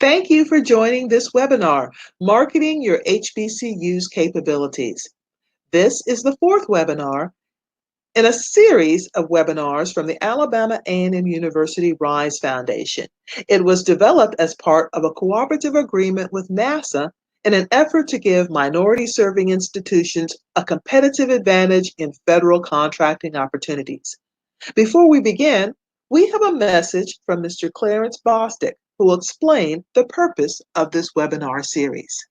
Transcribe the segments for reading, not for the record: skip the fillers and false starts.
Thank you for joining this webinar, Marketing Your HBCU's Capabilities. This is the fourth webinar in a series of webinars from the Alabama A&M University RISE Foundation. It was developed as part of a cooperative agreement with NASA in an effort to give minority-serving institutions a competitive advantage in federal contracting opportunities. Before we begin, we have a message from Mr. Clarence Bostic, who will explain the purpose of this webinar series.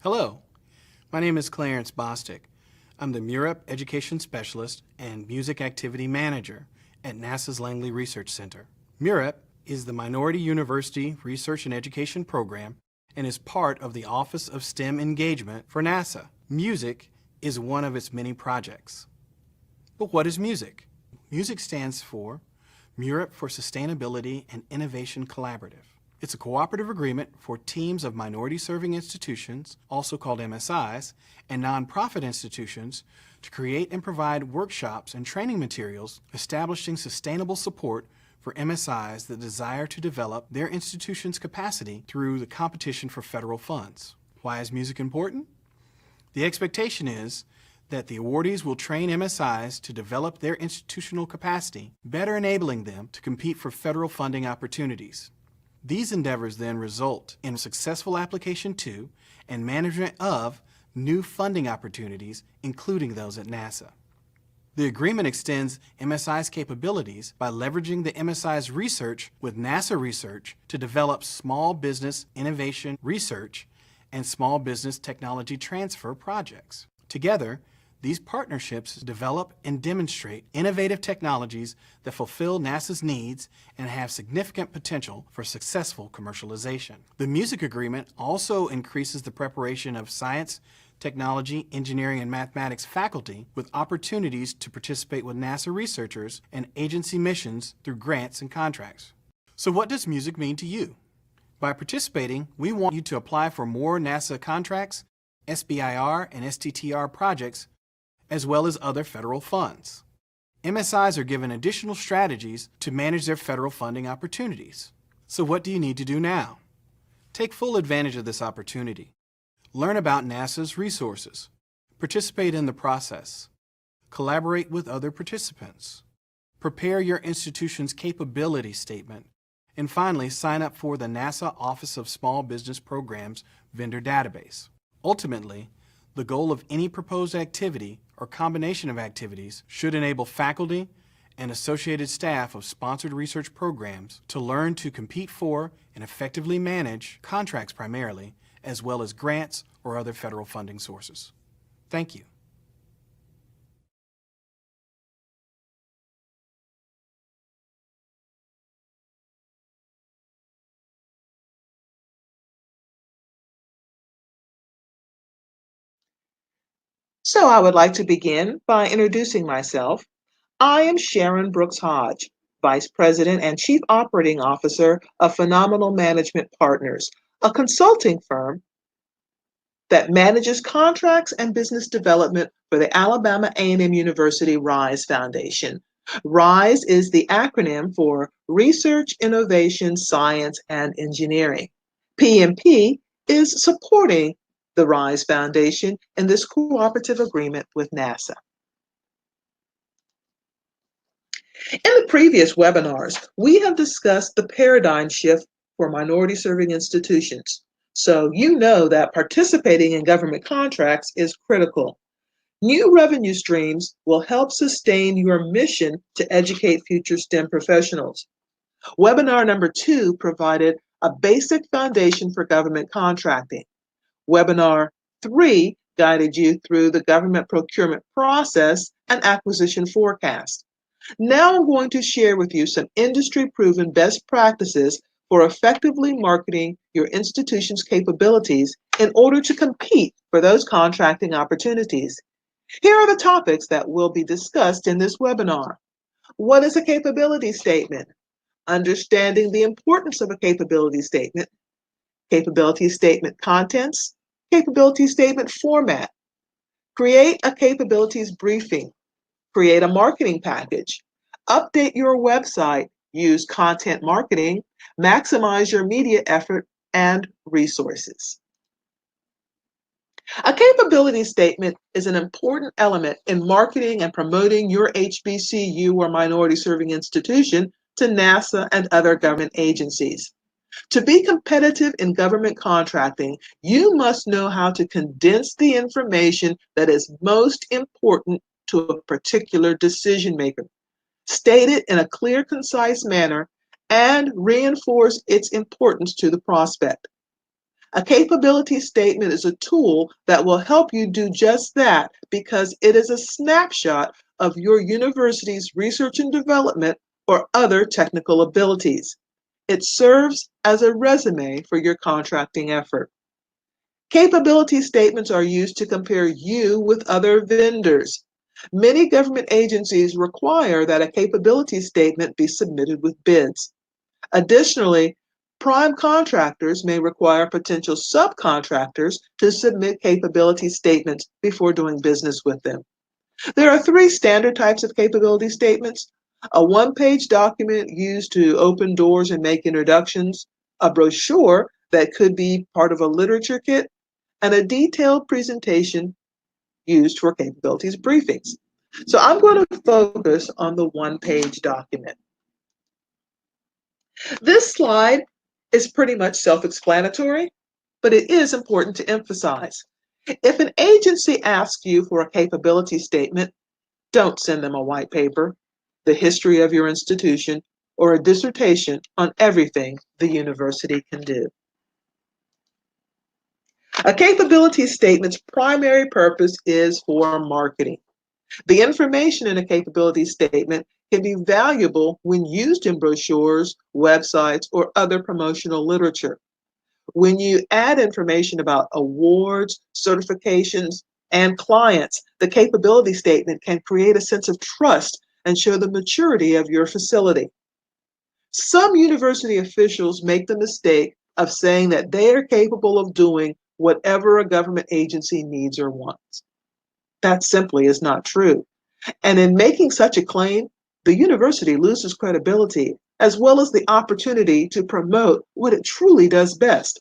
Hello, my name is Clarence Bostic. I'm the MURIP Education Specialist and Music Activity Manager at NASA's Langley Research Center. MURIP is the Minority University Research and Education Program and is part of the Office of STEM Engagement for NASA. Music is one of its many projects. But what is music? Music stands for MURIP for Sustainability and Innovation Collaborative. It's a cooperative agreement for teams of minority-serving institutions, also called MSIs, and nonprofit institutions to create and provide workshops and training materials establishing sustainable support for MSIs that desire to develop their institution's capacity through the competition for federal funds. Why is music important? The expectation is that the awardees will train MSIs to develop their institutional capacity, better enabling them to compete for federal funding opportunities. These endeavors then result in successful application to and management of new funding opportunities, including those at NASA. The agreement extends MSI's capabilities by leveraging the MSI's research with NASA research to develop small business innovation research and small business technology transfer projects. Together, these partnerships develop and demonstrate innovative technologies that fulfill NASA's needs and have significant potential for successful commercialization. The music agreement also increases the preparation of science, technology, engineering, and mathematics faculty with opportunities to participate with NASA researchers and agency missions through grants and contracts. So what does music mean to you? By participating, we want you to apply for more NASA contracts, SBIR and STTR projects, as well as other federal funds. MSIs are given additional strategies to manage their federal funding opportunities. So what do you need to do now? Take full advantage of this opportunity. Learn about NASA's resources. Participate in the process. Collaborate with other participants. Prepare your institution's capability statement. And finally, sign up for the NASA Office of Small Business Programs vendor database. Ultimately, the goal of any proposed activity or combination of activities should enable faculty and associated staff of sponsored research programs to learn to compete for and effectively manage contracts primarily, as well as grants or other federal funding sources. Thank you. So I would like to begin by introducing myself. I am Sharon Brooks Hodge, Vice President and Chief Operating Officer of Phenomenal Management Partners, a consulting firm that manages contracts and business development for the Alabama A&M University RISE Foundation. RISE is the acronym for Research, Innovation, Science, and Engineering. PMP is supporting the RISE Foundation in this cooperative agreement with NASA. In the previous webinars, we have discussed the paradigm shift for minority-serving institutions. So you know that participating in government contracts is critical. New revenue streams will help sustain your mission to educate future STEM professionals. Webinar number 2 provided a basic foundation for government contracting. Webinar 3 guided you through the government procurement process and acquisition forecast. Now I'm going to share with you some industry-proven best practices for effectively marketing your institution's capabilities in order to compete for those contracting opportunities. Here are the topics that will be discussed in this webinar. What is a capability statement? Understanding the importance of a capability statement contents, capability statement format. Create a capabilities briefing. create a marketing package, update your website, use content marketing, maximize your media effort and resources. A capability statement is an important element in marketing and promoting your HBCU or minority serving institution to NASA and other government agencies. To be competitive in government contracting, you must know how to condense the information that is most important to a particular decision maker, state it in a clear, concise manner, and reinforce its importance to the prospect. A capability statement is a tool that will help you do just that because it is a snapshot of your university's research and development or other technical abilities. It serves as a resume for your contracting effort. Capability statements are used to compare you with other vendors. Many government agencies require that a capability statement be submitted with bids. Additionally, prime contractors may require potential subcontractors to submit capability statements before doing business with them. There are three standard types of capability statements: a one-page document used to open doors and make introductions, a brochure that could be part of a literature kit, and a detailed presentation used for capabilities briefings. So I'm going to focus on the one-page document. This slide is pretty much self-explanatory, but it is important to emphasize. If an agency asks you for a capability statement, don't send them a white paper, the history of your institution, or a dissertation on everything the university can do. A capability statement's primary purpose is for marketing. The information in a capability statement can be valuable when used in brochures, websites, or other promotional literature. When you add information about awards, certifications, and clients, the capability statement can create a sense of trust and show the maturity of your facility. Some university officials make the mistake of saying that they are capable of doing whatever a government agency needs or wants. That simply is not true. And in making such a claim, the university loses credibility as well as the opportunity to promote what it truly does best.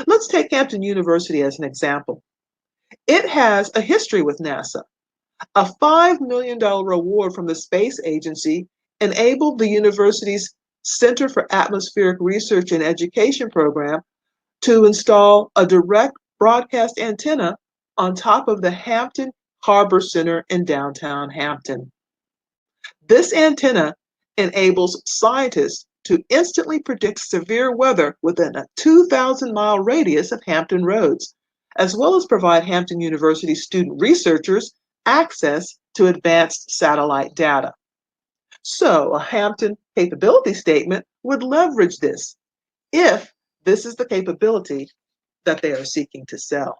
Let's take Hampton University as an example. It has a history with NASA. A $5 million award from the space agency enabled the university's Center for Atmospheric Research and Education program to install a direct broadcast antenna on top of the Hampton Harbor Center in downtown Hampton. This antenna enables scientists to instantly predict severe weather within a 2,000-mile radius of Hampton roads, as well as provide Hampton University student researchers access to advanced satellite data. So a Hampton capability statement would leverage this if this is the capability that they are seeking to sell.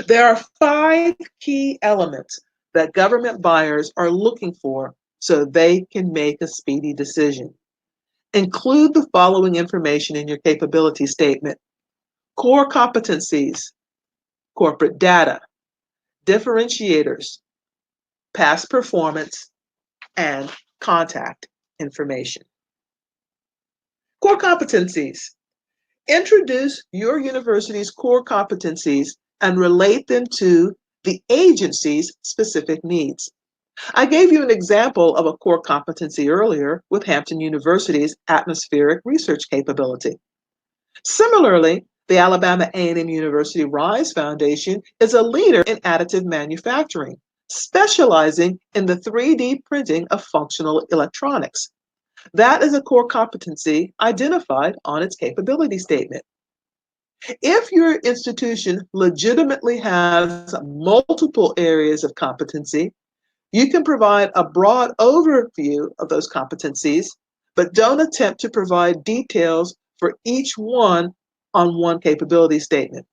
There are 5 key elements that government buyers are looking for so they can make a speedy decision. Include the following information in your capability statement: core competencies, corporate data, differentiators, past performance, and contact information. Core competencies. Introduce your university's core competencies and relate them to the agency's specific needs. I gave you an example of a core competency earlier with Hampton University's atmospheric research capability. Similarly, the Alabama A&M University-RISE Foundation is a leader in additive manufacturing, specializing in the 3D printing of functional electronics. That is a core competency identified on its capability statement. If your institution legitimately has multiple areas of competency, you can provide a broad overview of those competencies, but don't attempt to provide details for each one on one capability statement.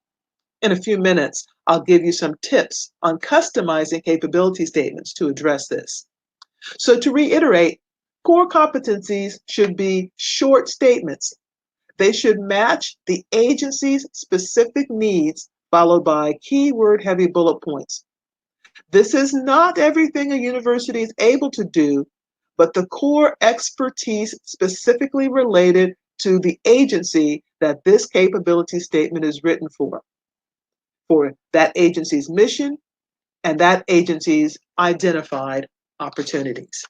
In a few minutes, I'll give you some tips on customizing capability statements to address this. So to reiterate, core competencies should be short statements. They should match the agency's specific needs, followed by keyword-heavy bullet points. This is not everything a university is able to do, but the core expertise specifically related to the agency that this capability statement is written for that agency's mission and that agency's identified opportunities.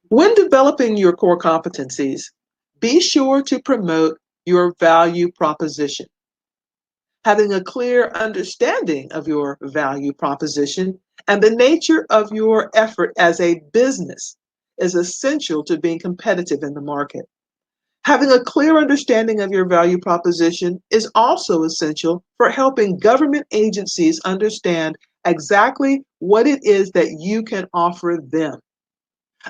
When developing your core competencies, be sure to promote your value proposition. Having a clear understanding of your value proposition and the nature of your effort as a business is essential to being competitive in the market. Having a clear understanding of your value proposition is also essential for helping government agencies understand exactly what it is that you can offer them.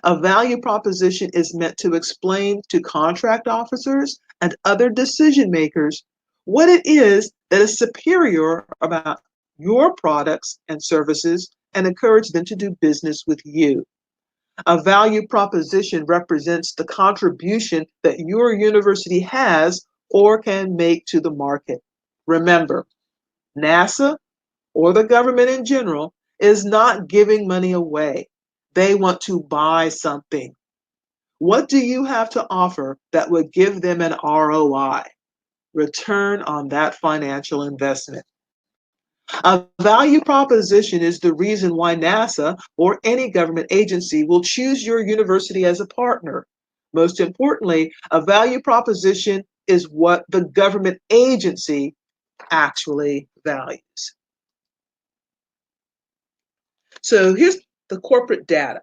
A value proposition is meant to explain to contract officers and other decision makers what it is that is superior about your products and services and encourage them to do business with you. A value proposition represents the contribution that your university has or can make to the market. Remember, NASA or the government in general is not giving money away. They want to buy something. What do you have to offer that would give them an ROI, return on that financial investment? A value proposition is the reason why NASA or any government agency will choose your university as a partner. Most importantly, a value proposition is what the government agency actually values. So here's the corporate data.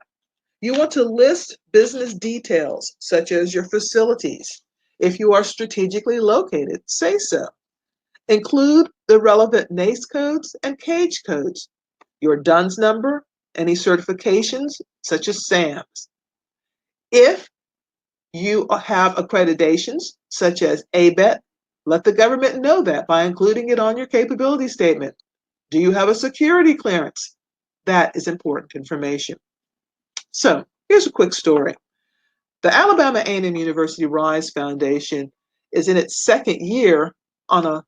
You want to list business details such as your facilities. If you are strategically located, say so. Include the relevant NAICE codes and CAGE codes, your DUNS number, any certifications such as SAMs. If you have accreditations such as ABET, let the government know that by including it on your capability statement. Do you have a security clearance? That is important information. So here's a quick story. The Alabama A&M University-RISE Foundation is in its second year on a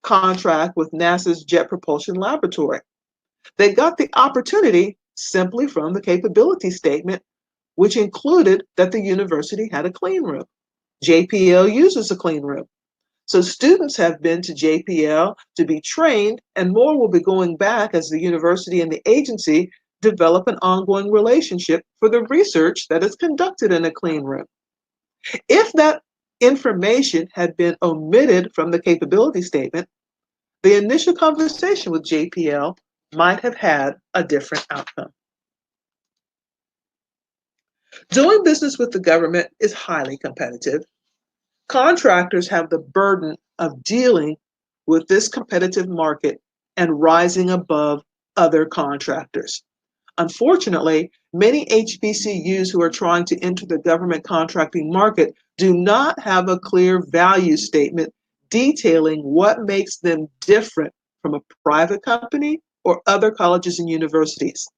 contract with NASA's Jet Propulsion Laboratory. They got the opportunity simply from the capability statement, which included that the university had a clean room. JPL uses a clean room. So students have been to JPL to be trained, and more will be going back as the university and the agency develop an ongoing relationship for the research that is conducted in a clean room. If that information had been omitted from the capability statement, the initial conversation with JPL might have had a different outcome. Doing business with the government is highly competitive. Contractors have the burden of dealing with this competitive market and rising above other contractors. Unfortunately, many HBCUs who are trying to enter the government contracting market do not have a clear value statement detailing what makes them different from a private company or other colleges and universities.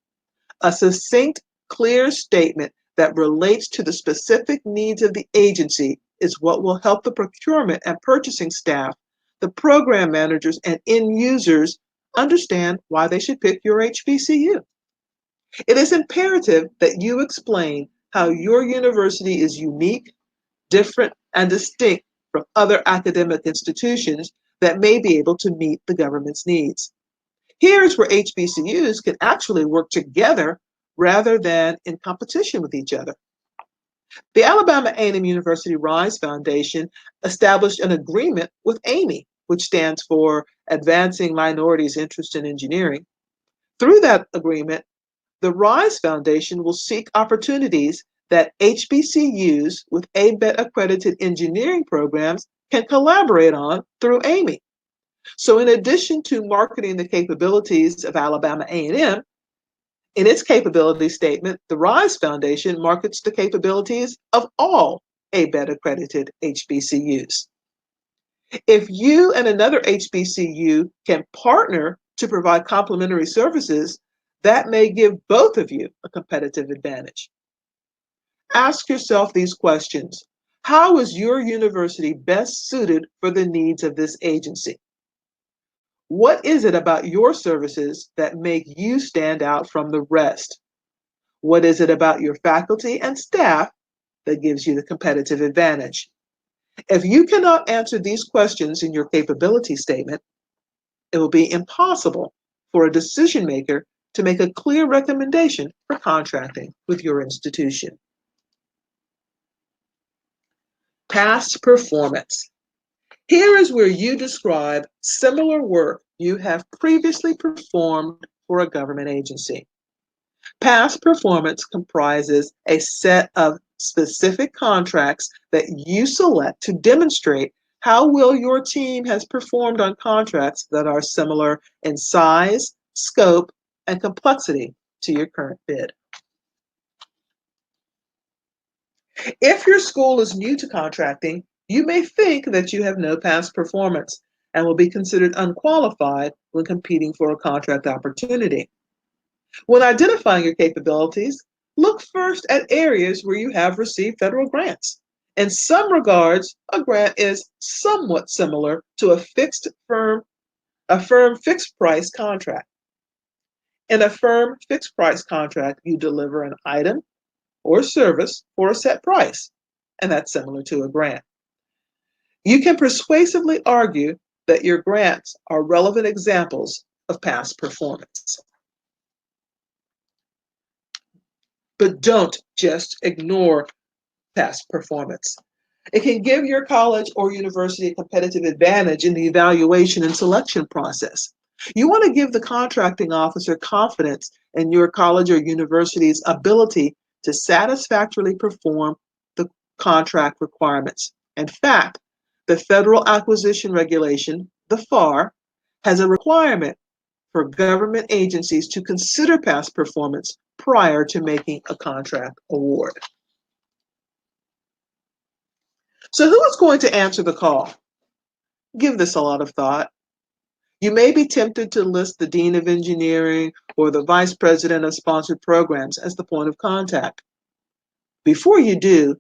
A succinct, clear statement that relates to the specific needs of the agency is what will help the procurement and purchasing staff, the program managers, and end users understand why they should pick your HBCU. It is imperative that you explain how your university is unique, different, and distinct from other academic institutions that may be able to meet the government's needs. Here's where HBCUs can actually work together rather than in competition with each other. The Alabama A&M University-RISE Foundation established an agreement with AAMI, which stands for Advancing Minorities' Interest in Engineering. Through that agreement, the RISE Foundation will seek opportunities that HBCUs with ABET accredited engineering programs can collaborate on through AAMI. So in addition to marketing the capabilities of Alabama A&M, in its capability statement, the RISE Foundation markets the capabilities of all ABET accredited HBCUs. If you and another HBCU can partner to provide complementary services, that may give both of you a competitive advantage. Ask yourself these questions. How is your university best suited for the needs of this agency? What is it about your services that make you stand out from the rest? What is it about your faculty and staff that gives you the competitive advantage? If you cannot answer these questions in your capability statement, it will be impossible for a decision maker to make a clear recommendation for contracting with your institution. Past performance. Here is where you describe similar work you have previously performed for a government agency. Past performance comprises a set of specific contracts that you select to demonstrate how well your team has performed on contracts that are similar in size, scope, and complexity to your current bid. If your school is new to contracting, you may think that you have no past performance and will be considered unqualified when competing for a contract opportunity. When identifying your capabilities, look first at areas where you have received federal grants. In some regards, a grant is somewhat similar to a firm fixed price contract. In a firm fixed price contract, you deliver an item or service for a set price, and that's similar to a grant. You can persuasively argue that your grants are relevant examples of past performance. But don't just ignore past performance. It can give your college or university a competitive advantage in the evaluation and selection process. You want to give the contracting officer confidence in your college or university's ability to satisfactorily perform the contract requirements. In fact, the Federal Acquisition Regulation, the FAR, has a requirement for government agencies to consider past performance prior to making a contract award. So who is going to answer the call? Give this a lot of thought. You may be tempted to list the Dean of Engineering or the Vice President of Sponsored Programs as the point of contact. Before you do,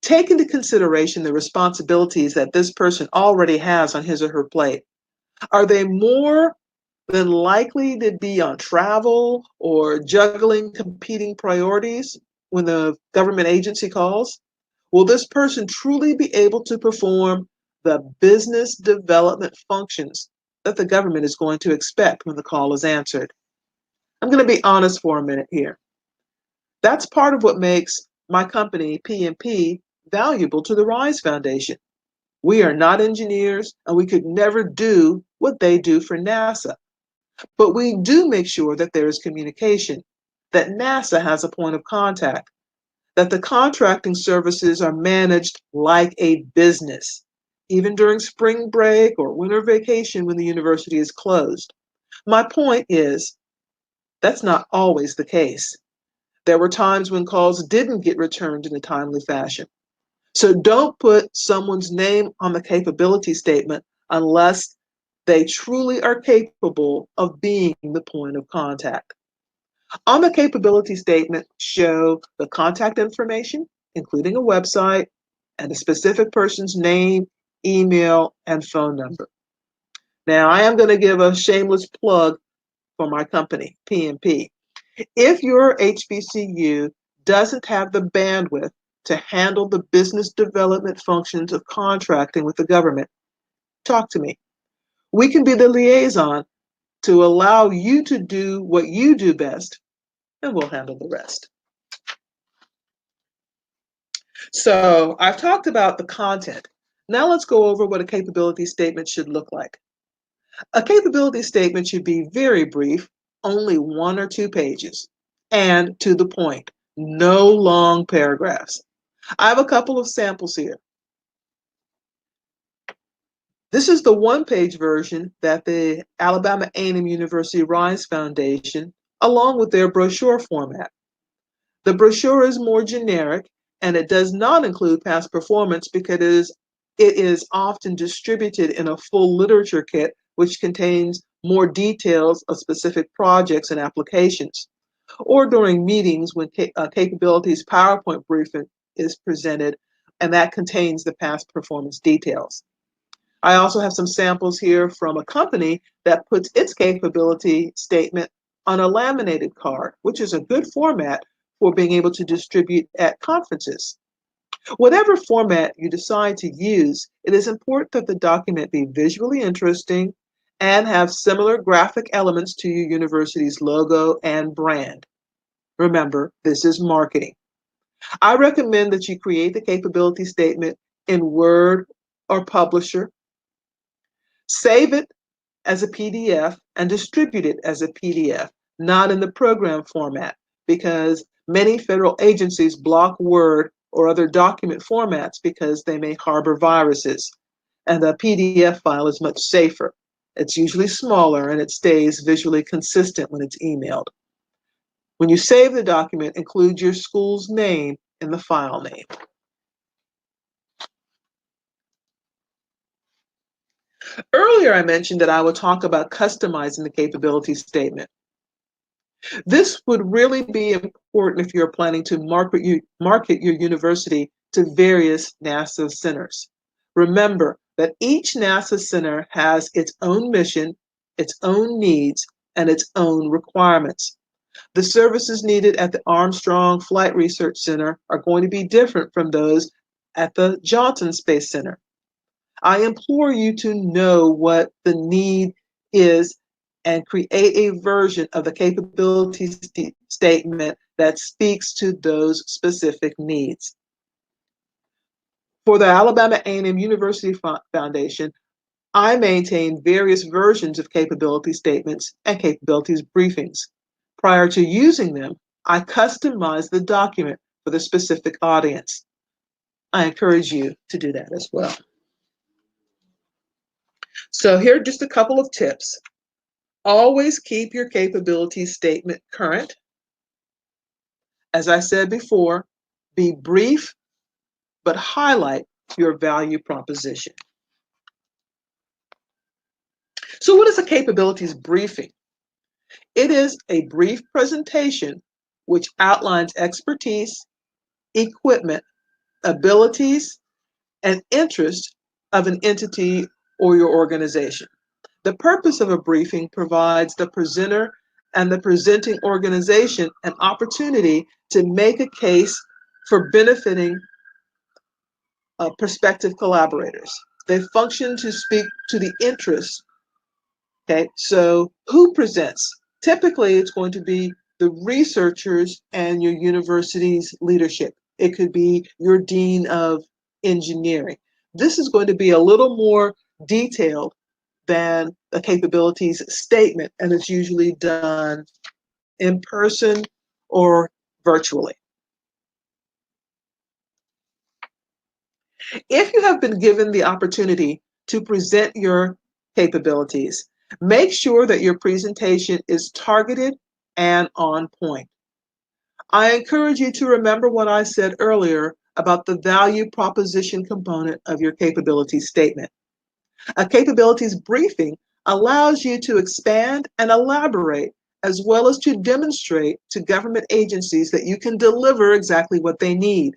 take into consideration the responsibilities that this person already has on his or her plate. Are they more than likely to be on travel or juggling competing priorities when the government agency calls? Will this person truly be able to perform the business development functions that the government is going to expect when the call is answered? I'm going to be honest for a minute here. That's part of what makes my company, P&P, valuable to the RISE Foundation. We are not engineers, and we could never do what they do for NASA. But we do make sure that there is communication, that NASA has a point of contact, that the contracting services are managed like a business, even during spring break or winter vacation when the university is closed. My point is, that's not always the case. There were times when calls didn't get returned in a timely fashion. So don't put someone's name on the capability statement unless they truly are capable of being the point of contact. On the capability statement, show the contact information, including a website and a specific person's name, email, and phone number. Now, I am going to give a shameless plug for my company, P&P. If your HBCU doesn't have the bandwidth to handle the business development functions of contracting with the government, talk to me. We can be the liaison to allow you to do what you do best, and we'll handle the rest. So I've talked about the content. Now let's go over what a capability statement should look like. A capability statement should be very brief, only 1 or 2 pages, and to the point, no long paragraphs. I have a couple of samples here. This is the one-page version that the Alabama A&M University RISE Foundation, along with their brochure format. The brochure is more generic, and it does not include past performance because it is often distributed in a full literature kit, which contains more details of specific projects and applications, or during meetings when capabilities PowerPoint briefing is presented, and that contains the past performance details. I also have some samples here from a company that puts its capability statement on a laminated card, which is a good format for being able to distribute at conferences. Whatever format you decide to use, it is important that the document be visually interesting and have similar graphic elements to your university's logo and brand. Remember, this is marketing. I recommend that you create the capability statement in Word or Publisher, save it as a PDF, and distribute it as a PDF, not in the program format, because many federal agencies block Word or other document formats because they may harbor viruses, and the PDF file is much safer. It's usually smaller and it stays visually consistent when it's emailed. When you save the document, include your school's name in the file name. Earlier, I mentioned that I would talk about customizing the capability statement. This would really be important if you're planning to market your university to various NASA centers. Remember that each NASA center has its own mission, its own needs, and its own requirements. The services needed at the Armstrong Flight Research Center are going to be different from those at the Johnson Space Center. I implore you to know what the need is and create a version of the capability statement that speaks to those specific needs. For the Alabama A&M University Foundation, I maintain various versions of capability statements and capabilities briefings. Prior to using them, I customize the document for the specific audience. I encourage you to do that as well. So here are just a couple of tips. Always keep your capability statement current. As I said before, be brief, but highlight your value proposition. So what is a capabilities briefing? It is a brief presentation which outlines expertise, equipment, abilities, and interests of an entity or your organization. The purpose of a briefing provides the presenter and the presenting organization an opportunity to make a case for benefiting prospective collaborators. They function to speak to the interests. Okay, so who presents? Typically, it's going to be the researchers and your university's leadership. It could be your dean of engineering. This is going to be a little more detailed than a capabilities statement, and it's usually done in person or virtually. If you have been given the opportunity to present your capabilities, make sure that your presentation is targeted and on point. I encourage you to remember what I said earlier about the value proposition component of your capability statement. A capabilities briefing allows you to expand and elaborate, as well as to demonstrate to government agencies that you can deliver exactly what they need.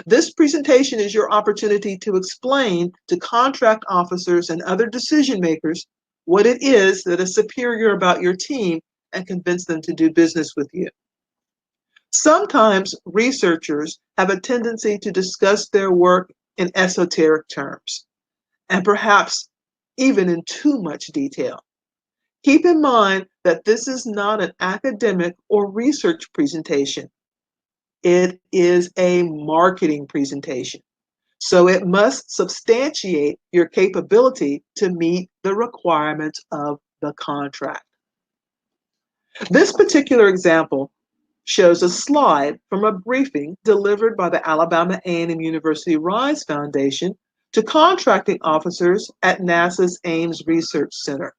This presentation is your opportunity to explain to contract officers and other decision makers what it is that is superior about your team and convince them to do business with you. Sometimes researchers have a tendency to discuss their work in esoteric terms, and perhaps even in too much detail. Keep in mind that this is not an academic or research presentation. It is a marketing presentation. So it must substantiate your capability to meet the requirements of the contract. This particular example shows a slide from a briefing delivered by the Alabama A&M University-RISE Foundation to contracting officers at NASA's Ames Research Center.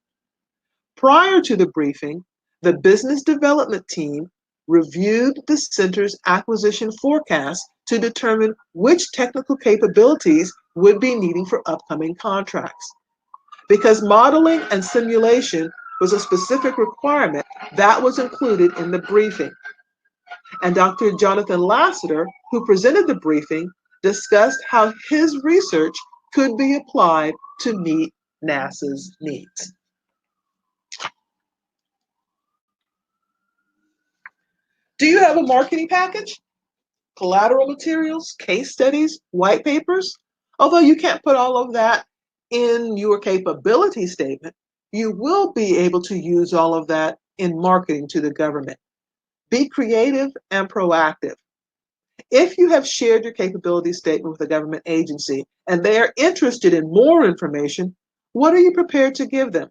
Prior to the briefing, the business development team reviewed the center's acquisition forecast to determine which technical capabilities would be needed for upcoming contracts. Because modeling and simulation was a specific requirement, that was included in the briefing. And Dr. Jonathan Lassiter, who presented the briefing, discussed how his research could be applied to meet NASA's needs. Do you have a marketing package? Collateral materials, case studies, white papers? Although you can't put all of that in your capability statement, you will be able to use all of that in marketing to the government. Be creative and proactive. If you have shared your capability statement with a government agency and they are interested in more information, what are you prepared to give them?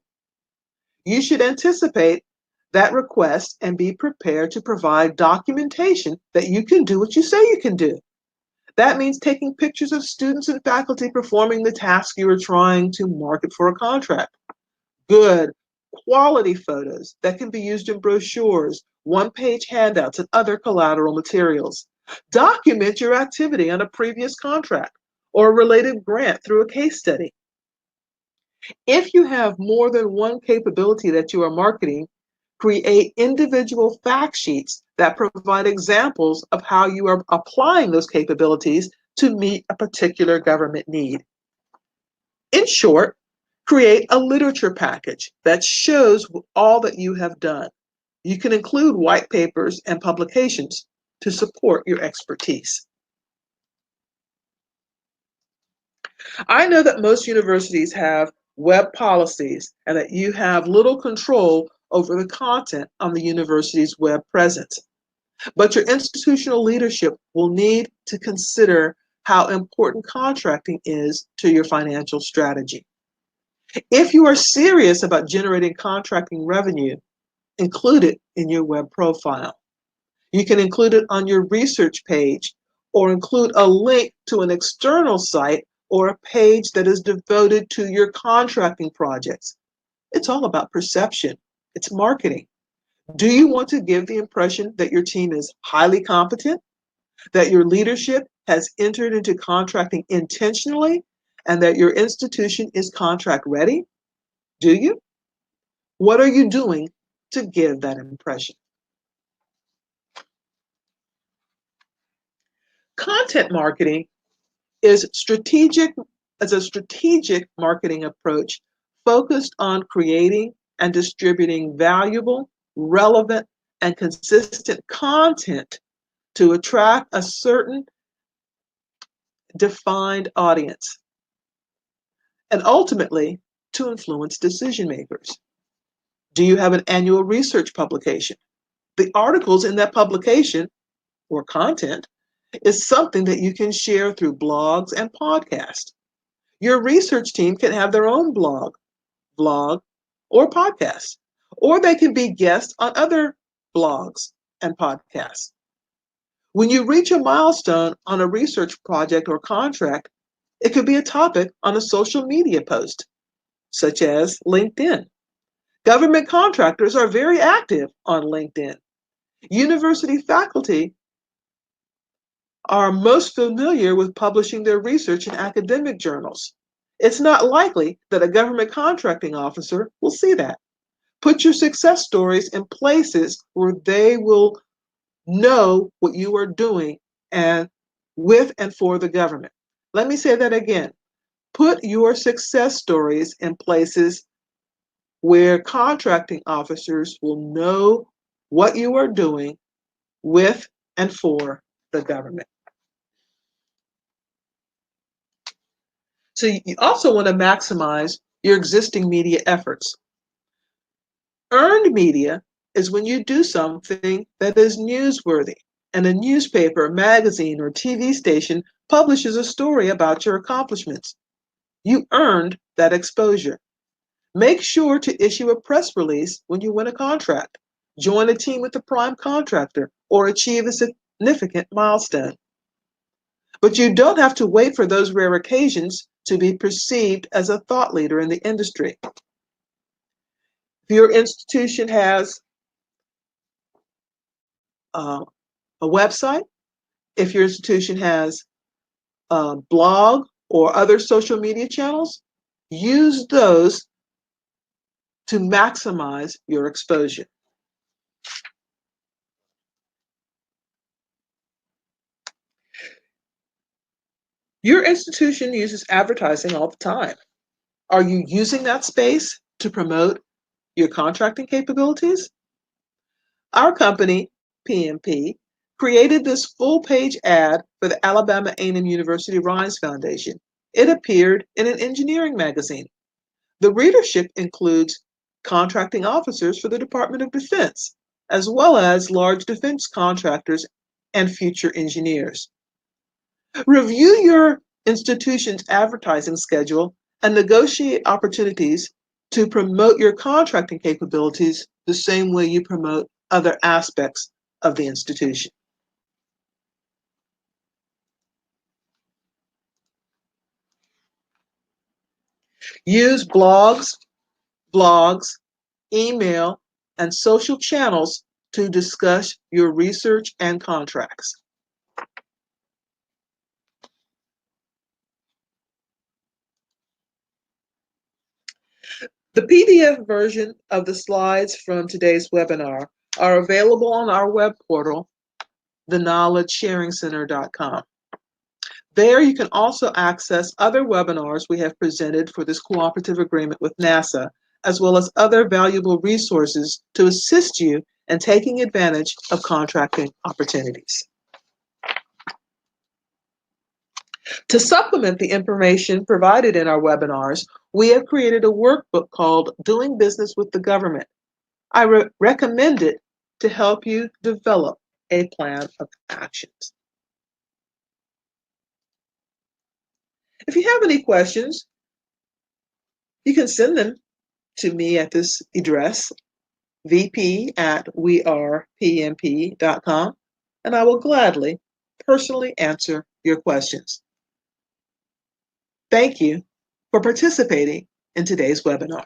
You should anticipate that request and be prepared to provide documentation that you can do what you say you can do. That means taking pictures of students and faculty performing the task you are trying to market for a contract. Good quality photos that can be used in brochures, one-page handouts, and other collateral materials. Document your activity on a previous contract or a related grant through a case study. If you have more than one capability that you are marketing, create individual fact sheets that provide examples of how you are applying those capabilities to meet a particular government need. In short, create a literature package that shows all that you have done. You can include white papers and publications to support your expertise. I know that most universities have web policies and that you have little control over the content on the university's web presence. But your institutional leadership will need to consider how important contracting is to your financial strategy. If you are serious about generating contracting revenue, include it in your web profile. You can include it on your research page or include a link to an external site or a page that is devoted to your contracting projects. It's all about perception. It's marketing. Do you want to give the impression that your team is highly competent, that your leadership has entered into contracting intentionally, and that your institution is contract ready? Do you? What are you doing to give that impression? Content marketing is a strategic marketing approach focused on creating and distributing valuable, relevant, and consistent content to attract a certain defined audience and ultimately to influence decision makers. Do you have an annual research publication? The articles in that publication or content is something that you can share through blogs and podcasts. Your research team can have their own blog, vlog, or podcast, or they can be guests on other blogs and podcasts. When you reach a milestone on a research project or contract, it could be a topic on a social media post, such as LinkedIn. Government contractors are very active on LinkedIn. University faculty are most familiar with publishing their research in academic journals. It's not likely that a government contracting officer will see that. Put your success stories in places where they will know what you are doing and with and for the government. Let me say that again. Put your success stories in places where contracting officers will know what you are doing with and for the government. So you also want to maximize your existing media efforts. Earned media is when you do something that is newsworthy and a newspaper, magazine, or TV station publishes a story about your accomplishments. You earned that exposure. Make sure to issue a press release when you win a contract, join a team with a prime contractor, or achieve a significant milestone. But you don't have to wait for those rare occasions to be perceived as a thought leader in the industry. If your institution has a website, if your institution has a blog or other social media channels, use those to maximize your exposure. Your institution uses advertising all the time. Are you using that space to promote your contracting capabilities? Our company, PMP, created this full-page ad for the Alabama A&M-University-RISE Foundation. It appeared in an engineering magazine. The readership includes contracting officers for the Department of Defense, as well as large defense contractors and future engineers. Review your institution's advertising schedule and negotiate opportunities to promote your contracting capabilities the same way you promote other aspects of the institution. Use blogs, email, and social channels to discuss your research and contracts. The PDF version of the slides from today's webinar are available on our web portal, theknowledgesharingcenter.com. There you can also access other webinars we have presented for this cooperative agreement with NASA, as well as other valuable resources to assist you in taking advantage of contracting opportunities. To supplement the information provided in our webinars, we have created a workbook called Doing Business with the Government. I recommend it to help you develop a plan of actions. If you have any questions, you can send them to me at this address, vp@wearepmp.com, and I will gladly personally answer your questions. Thank you for participating in today's webinar.